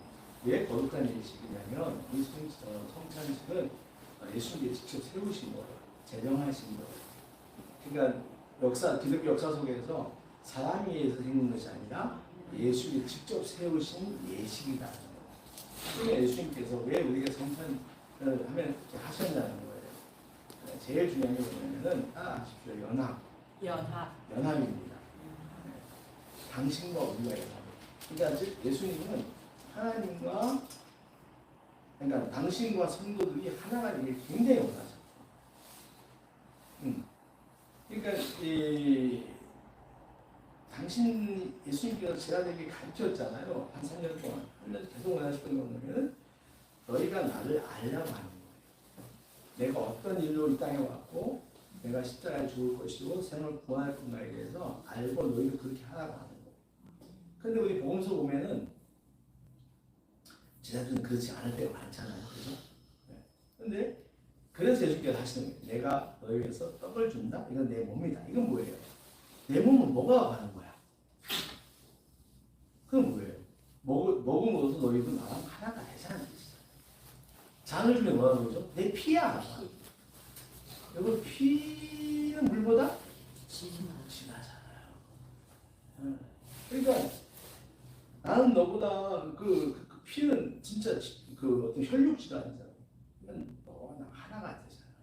왜 거룩한 예식이냐면 이 성찬식은 예수님이 직접 세우신 거예요. 제정하신 거예요. 그러니까 기독교 역사 속에서 사람에 의해서 생긴 것이 아니라 예수님이 직접 세우신 예식이라는 거예요. 그러니까 예수님께서 왜 우리가 성찬을 하면 이렇게 하셨냐는 거예요. 제일 중요한 게 뭐냐면은 따라하십시오. 연합입니다. 당신과 우리가 연합. 그러니까 즉 예수님은 하나님과 그러니까 당신과 성도들이 하나가 되길 굉장히 원하죠. 그러니까 당신 예수님께서 제자들에게 가르쳤잖아요. 한 3년 동안 계속 원하셨던 거는 너희가 나를 알려고 하는 거예요. 내가 어떤 일로 이 땅에 왔고 내가 십자가에 죽을 것이고 생을 구원할 건가에 대해서 알고 너희도 그렇게 하라고 하는 거예요. 근데 우리 복음서 보면은 제자들은 그렇지 않을 때가 많잖아요. 그죠? 근데 그래서 예수께서 하시는 거예요. 내가 너희 위해서 떡을 준다? 이건 내 몸이다. 이건 뭐예요? 내 몸은 뭐가 하는 거야? 그건 뭐예요? 먹음으로써 너희도 나랑 하나가 되자는 뜻이야. 잔을 주면 뭐라는 거죠? 내 피야. 여러분 피는 물보다 진하잖아요. 그러니까 나는 너보다 그 피는 진짜 그 어떤 혈육 질환이잖아요. 이건 너와 나 하나가 되잖아요.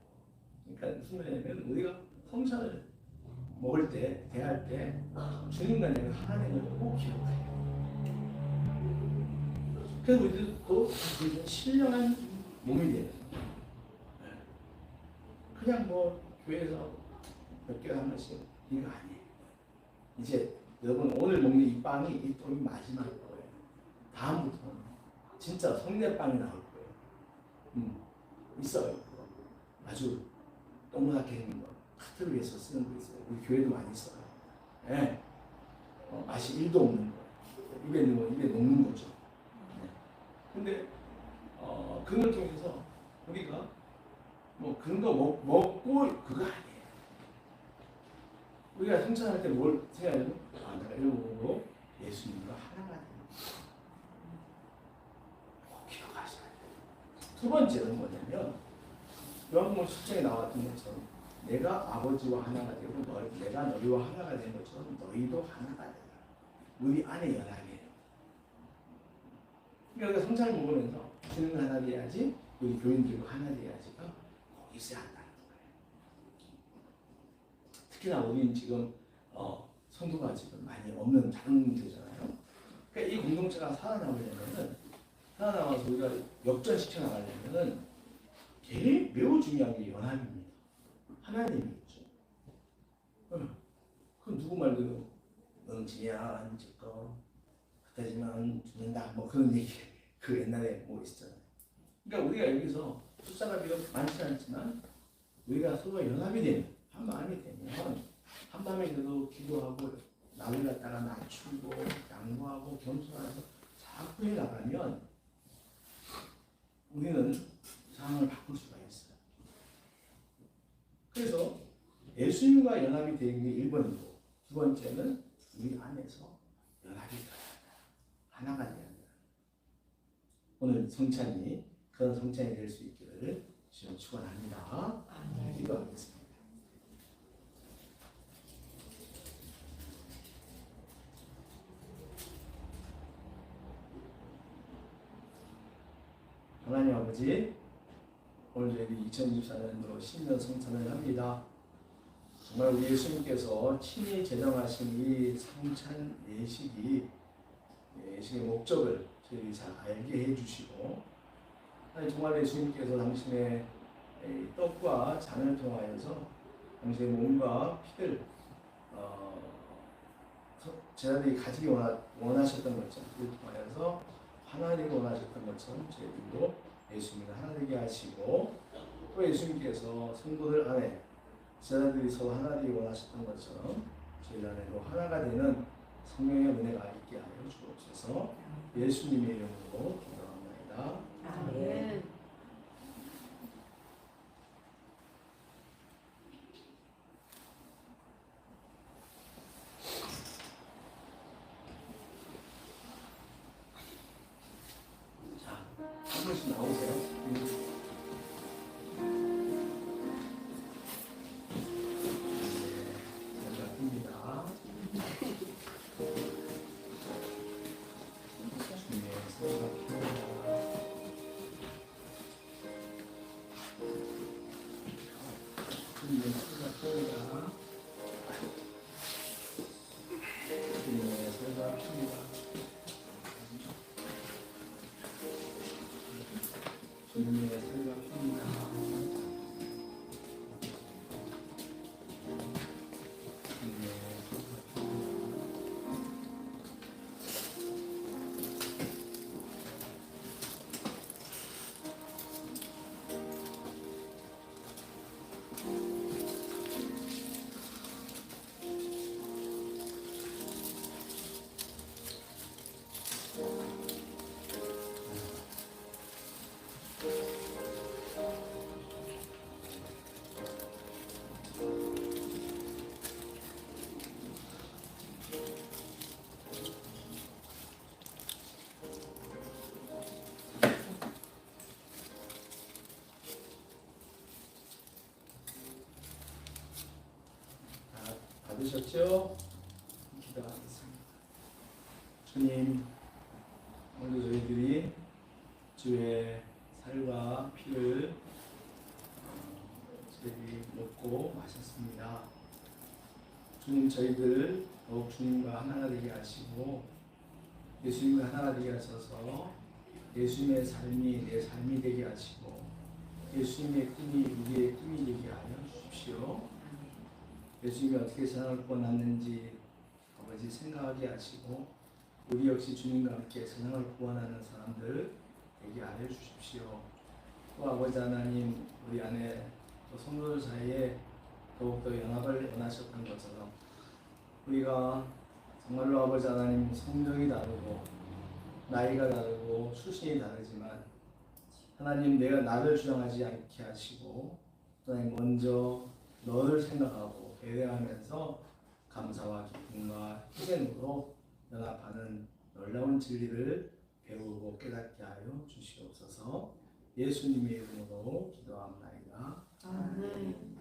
그러니까 무슨 말이냐면 우리가 성찬을 먹을 때, 대할 때 주님과 내가 하나 되는 걸 꼭 기억해요. 그래서 우리도 신령한 몸이 돼요. 그냥 뭐 교회에서 몇 개월 한 번씩 이거 아니에요. 이제 여러분 오늘 먹는 이 빵이 이 떡이 마지막일 거예요. 다음부터는 진짜 성례빵이 나올 거예요. 있어요. 아주 동그랗게 생긴 거. 카톨릭에서 쓰는 거 있어요. 우리 교회도 많이 써요. 네. 맛이 1도 없는 거. 입에 넣는 거, 입에 녹는 거죠. 두 번째는 뭐냐면 요한복음 10장에 나왔던 것처럼 내가 아버지와 하나가 되고 내가 너희와 하나가 된 것처럼 너희도 하나가 되라. 우리 안에 연합이에요. 그러니까 우리가 성찬을 먹으면서 주님은 하나 돼야지 우리 교인들도 하나 돼야지가 거기 있어야 한다는 거예요. 특히나 우리는 지금 성도가 지금 많이 없는 다른 데잖아요. 그러니까 이 공동체가 살아남아서 우리가 역전시켜 나가려면은 매우 중요한 게 연합입니다. 하나님이죠. 그럼 누구 말대로 너는 지냐 안 짓고 그때지만 죽는다 뭐 그런 얘기 그 옛날에 뭐 있었잖아요. 그러니까 우리가 여기서 숫자가 비록 많지 않지만 우리가 서로 연합이 되면 한 마음이 되면 한 마음에 그래도 기도하고 나를 갖다가 낮추고 양보하고 겸손해서 자꾸 해 나가면 우리는 상황을 바꿀 수가 있어요. 그래서 예수님과 연합이 되는 게 1번이고 두 번째는 우리 안에서 연합이 되어야 한다. 하나가 되어야 한다. 오늘 성찬이 그런 성찬이 될 수 있기를 주님 축원합니다. 기도하겠습니다. 하나님 아버지, 오늘 저희 2024년도 신년 성찬을 합니다. 정말 우리 예수님께서 친히 제정하신 이 성찬 예식의 목적을 저희 잘 알게 해주시고, 정말 예수님께서 당신의 떡과 잔을 통하여서 당신의 몸과 피를 제자들이 가지기 원하셨던 것처럼 그를 통하여서 하나님을 원하셨던 것처럼 저희들도 예수님을 하나 되게 하시고, 또 예수님께서 성도들 안에 제자들이 서로 하나 되기 원하셨던 것처럼 저희들 안에도 하나가 되는 성령의 은혜가 있게 하여 주옵소서. 예수님의 이름으로 기도합니다. 아멘. 자, 한 번씩 나오세요. 받으셨죠? 기도하겠습니다. 주님, 오늘 저희들이 주의 살과 피를 저희들이 먹고 마셨습니다. 주님, 저희들 더욱 주님과 하나가 되게 하시고 예수님과 하나가 되게 하셔서 예수님의 삶이 내 삶이 되게 하시고 예수님의 꿈이 우리의 꿈이 되게 하여 주십시오. 예수님이 어떻게 세상을 구원하는지 아버지 생각하게 하시고 우리 역시 주님과 함께 세상을 구원하는 사람들 되게 하여 주십시오. 또 아버지 하나님, 우리 안에 또 성도들 사이에 더욱더 연합을 원하셨던 것처럼 우리가 정말로 아버지 하나님 성정이 다르고 나이가 다르고 출신이 다르지만 하나님, 내가 나를 주장하지 않게 하시고 하나님 먼저 너를 생각하고 배려하면서 감사와 기쁨과 희생으로 연합하는 놀라운 진리를 배우고 깨닫게 하여 주시옵소서. 예수님의 이름으로 기도합나이다. 아멘.